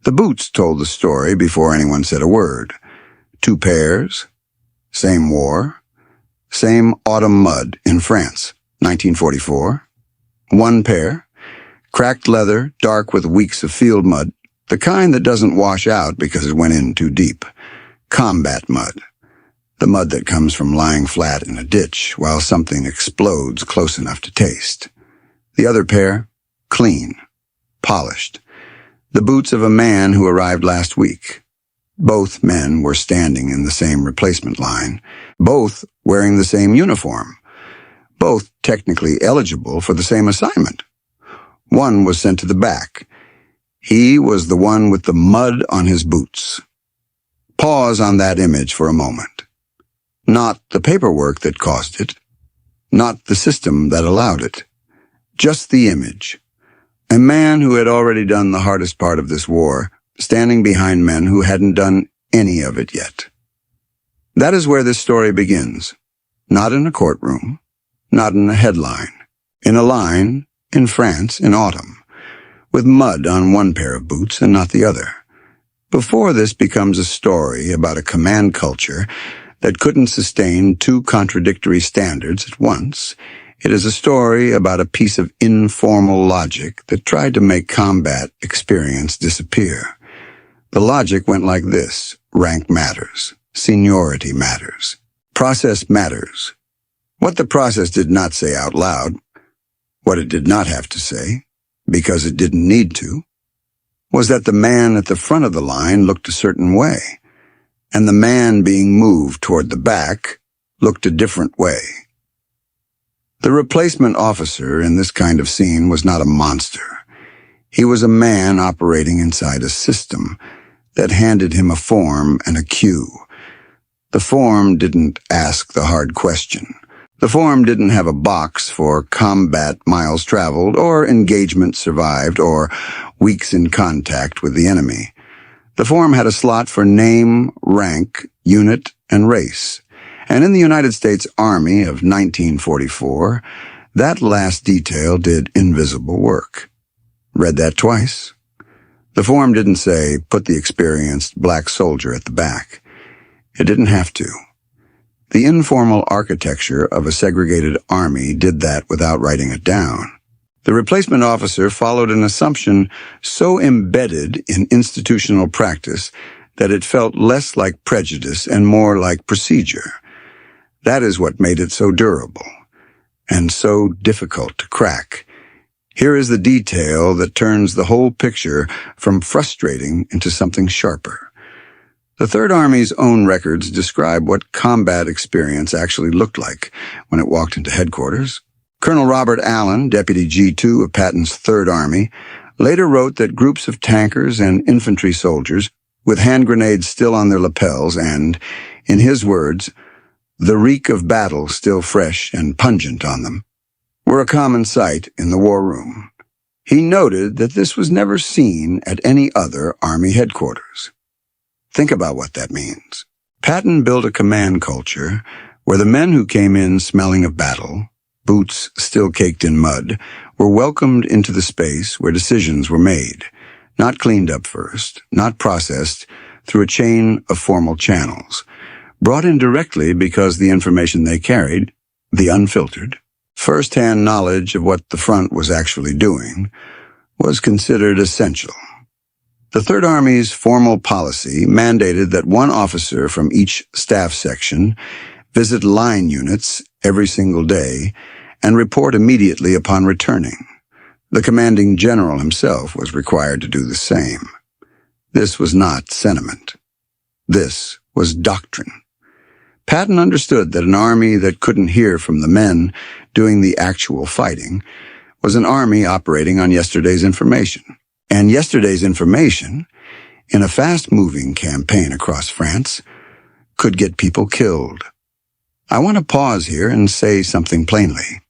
The boots told the story before anyone said a word. 2 pairs, same war, same autumn mud in France, 1944. 1 pair, cracked leather, dark with weeks of field mud, the kind that doesn't wash out because it went in too deep. Combat mud, the mud that comes from lying flat in a ditch while something explodes close enough to taste. The other pair, clean, polished, the boots of a man who arrived last week. Both men were standing in the same replacement line, both wearing the same uniform, both technically eligible for the same assignment. One was sent to the back. He was the one with the mud on his boots. Pause on that image for a moment. Not the paperwork that caused it, not the system that allowed it, just the image. A man who had already done the hardest part of this war, standing behind men who hadn't done any of it yet. That is where this story begins. Not in a courtroom, not in a headline, in a line, in France, in autumn, with mud on one pair of boots and not the other. Before this becomes a story about a command culture that couldn't sustain 2 contradictory standards at once, it is a story about a piece of informal logic that tried to make combat experience disappear. The logic went like this: rank matters, seniority matters, process matters. What the process did not say out loud, what it did not have to say, because it didn't need to, was that the man at the front of the line looked a certain way, and the man being moved toward the back looked a different way. The replacement officer in this kind of scene was not a monster. He was a man operating inside a system that handed him a form and a cue. The form didn't ask the hard question. The form didn't have a box for combat miles traveled or engagement survived or weeks in contact with the enemy. The form had a slot for name, rank, unit, and race. And in the United States Army of 1944, that last detail did invisible work. Read that twice. The form didn't say, put the experienced black soldier at the back. It didn't have to. The informal architecture of a segregated army did that without writing it down. The replacement officer followed an assumption so embedded in institutional practice that it felt less like prejudice and more like procedure. That is what made it so durable and so difficult to crack. Here is the detail that turns the whole picture from frustrating into something sharper. The Third Army's own records describe what combat experience actually looked like when it walked into headquarters. Colonel Robert Allen, Deputy G2 of Patton's Third Army, later wrote that groups of tankers and infantry soldiers, with hand grenades still on their lapels and, in his words, the reek of battle still fresh and pungent on them, were a common sight in the war room. He noted that this was never seen at any other Army headquarters. Think about what that means. Patton built a command culture where the men who came in smelling of battle, boots still caked in mud, were welcomed into the space where decisions were made, not cleaned up first, not processed through a chain of formal channels, brought in directly because the information they carried, the unfiltered, first-hand knowledge of what the front was actually doing, was considered essential. The Third Army's formal policy mandated that one officer from each staff section visit line units every single day and report immediately upon returning. The commanding general himself was required to do the same. This was not sentiment. This was doctrine. Patton understood that an army that couldn't hear from the men doing the actual fighting was an army operating on yesterday's information. And yesterday's information, in a fast-moving campaign across France, could get people killed. I want to pause here and say something plainly.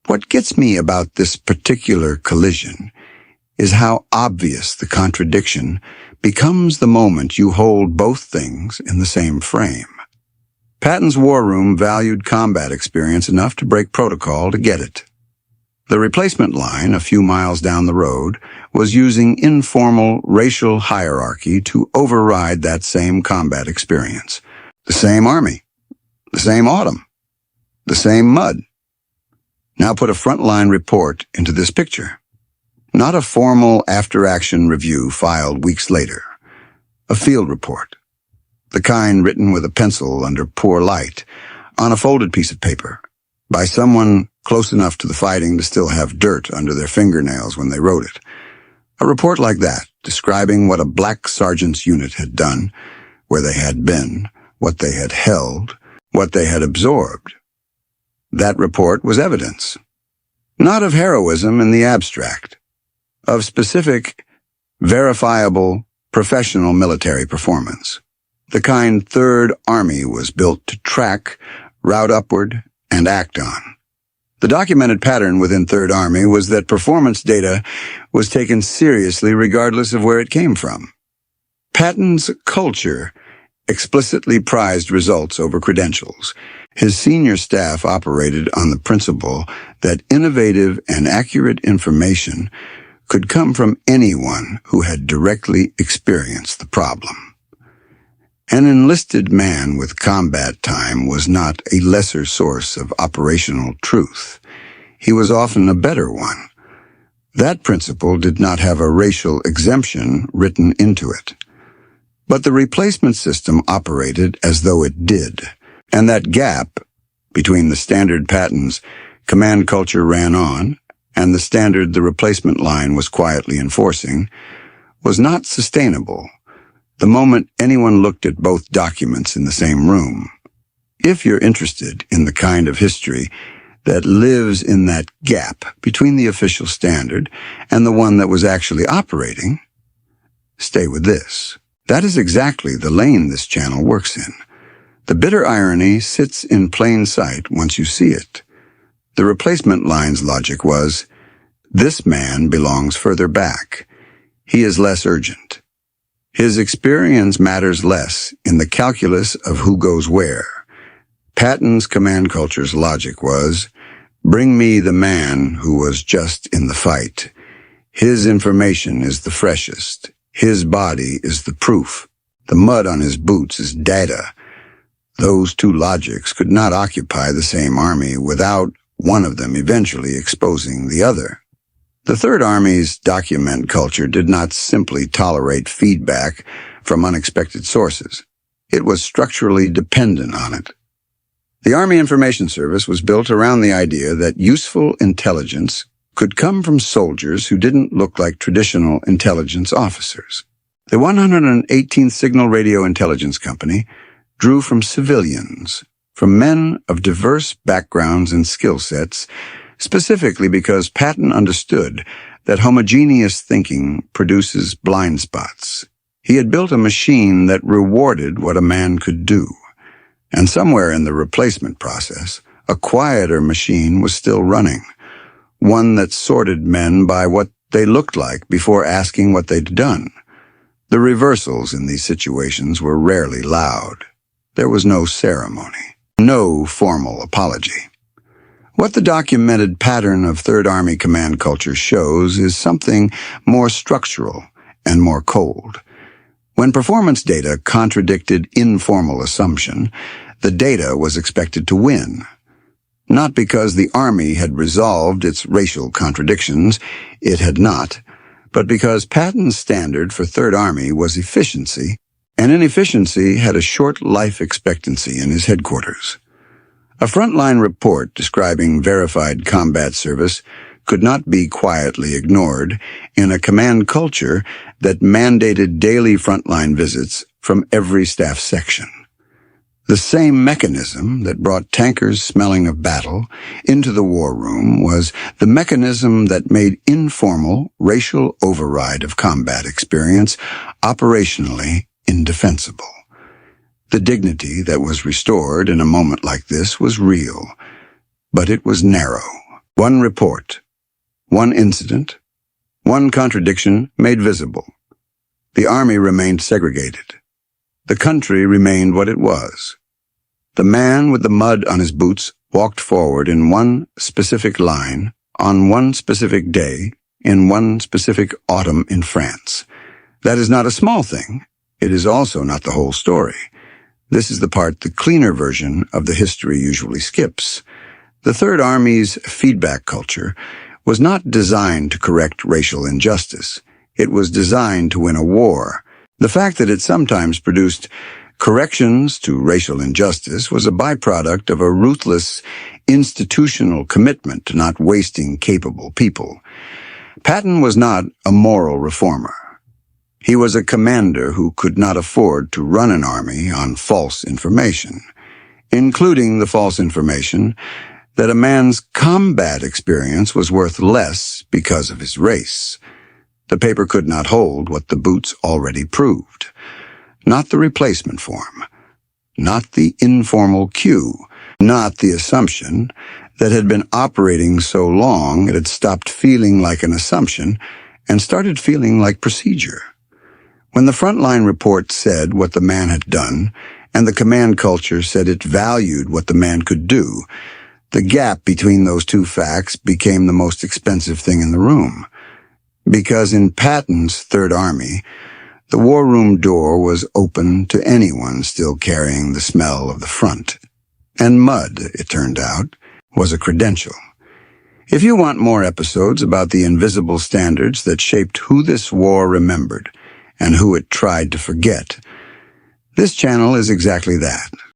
What gets me about this particular collision is how obvious the contradiction becomes the moment you hold both things in the same frame. Patton's war room valued combat experience enough to break protocol to get it. The replacement line, a few miles down the road, was using informal racial hierarchy to override that same combat experience. The same army, the same autumn, the same mud. Now put a frontline report into this picture. Not a formal after-action review filed weeks later. A field report. The kind written with a pencil under poor light, on a folded piece of paper, by someone close enough to the fighting to still have dirt under their fingernails when they wrote it. A report like that, describing what a black sergeant's unit had done, where they had been, what they had held, what they had absorbed. That report was evidence, not of heroism in the abstract, of specific, verifiable, professional military performance. The kind Third Army was built to track, route upward, and act on. The documented pattern within Third Army was that performance data was taken seriously regardless of where it came from. Patton's culture explicitly prized results over credentials. His senior staff operated on the principle that innovative and accurate information could come from anyone who had directly experienced the problem. An enlisted man with combat time was not a lesser source of operational truth. He was often a better one. That principle did not have a racial exemption written into it. But the replacement system operated as though it did, and that gap between the standard Patton's command culture ran on and the standard the replacement line was quietly enforcing was not sustainable the moment anyone looked at both documents in the same room. If you're interested in the kind of history that lives in that gap between the official standard and the one that was actually operating, stay with this. That is exactly the lane this channel works in. The bitter irony sits in plain sight once you see it. The replacement line's logic was, this man belongs further back. He is less urgent. His experience matters less in the calculus of who goes where. Patton's command culture's logic was, bring me the man who was just in the fight. His information is the freshest. His body is the proof. The mud on his boots is data. Those two logics could not occupy the same army without one of them eventually exposing the other. The Third Army's document culture did not simply tolerate feedback from unexpected sources. It was structurally dependent on it. The Army Information Service was built around the idea that useful intelligence could come from soldiers who didn't look like traditional intelligence officers. The 118th Signal Radio Intelligence Company drew from civilians, from men of diverse backgrounds and skill sets, specifically because Patton understood that homogeneous thinking produces blind spots. He had built a machine that rewarded what a man could do. And somewhere in the replacement process, a quieter machine was still running, one that sorted men by what they looked like before asking what they'd done. The reversals in these situations were rarely loud. There was no ceremony, no formal apology. What the documented pattern of Third Army command culture shows is something more structural and more cold. When performance data contradicted informal assumption, the data was expected to win. Not because the Army had resolved its racial contradictions, it had not, but because Patton's standard for Third Army was efficiency, and inefficiency had a short life expectancy in his headquarters. A frontline report describing verified combat service could not be quietly ignored in a command culture that mandated daily frontline visits from every staff section. The same mechanism that brought tankers smelling of battle into the war room was the mechanism that made informal racial override of combat experience operationally indefensible. The dignity that was restored in a moment like this was real, but it was narrow. One report, one incident, one contradiction made visible. The Army remained segregated. The country remained what it was. The man with the mud on his boots walked forward in one specific line on one specific day in one specific autumn in France. That is not a small thing. It is also not the whole story. This is the part the cleaner version of the history usually skips. The Third Army's feedback culture was not designed to correct racial injustice. It was designed to win a war. The fact that it sometimes produced corrections to racial injustice was a byproduct of a ruthless institutional commitment to not wasting capable people. Patton was not a moral reformer. He was a commander who could not afford to run an army on false information, including the false information that a man's combat experience was worth less because of his race. The paper could not hold what the boots already proved. Not the replacement form, not the informal cue, not the assumption that had been operating so long it had stopped feeling like an assumption and started feeling like procedure. When the frontline report said what the man had done, and the command culture said it valued what the man could do, the gap between those two facts became the most expensive thing in the room. Because in Patton's Third Army, the war room door was open to anyone still carrying the smell of the front. And mud, it turned out, was a credential. If you want more episodes about the invisible standards that shaped who this war remembered and who it tried to forget, this channel is exactly that.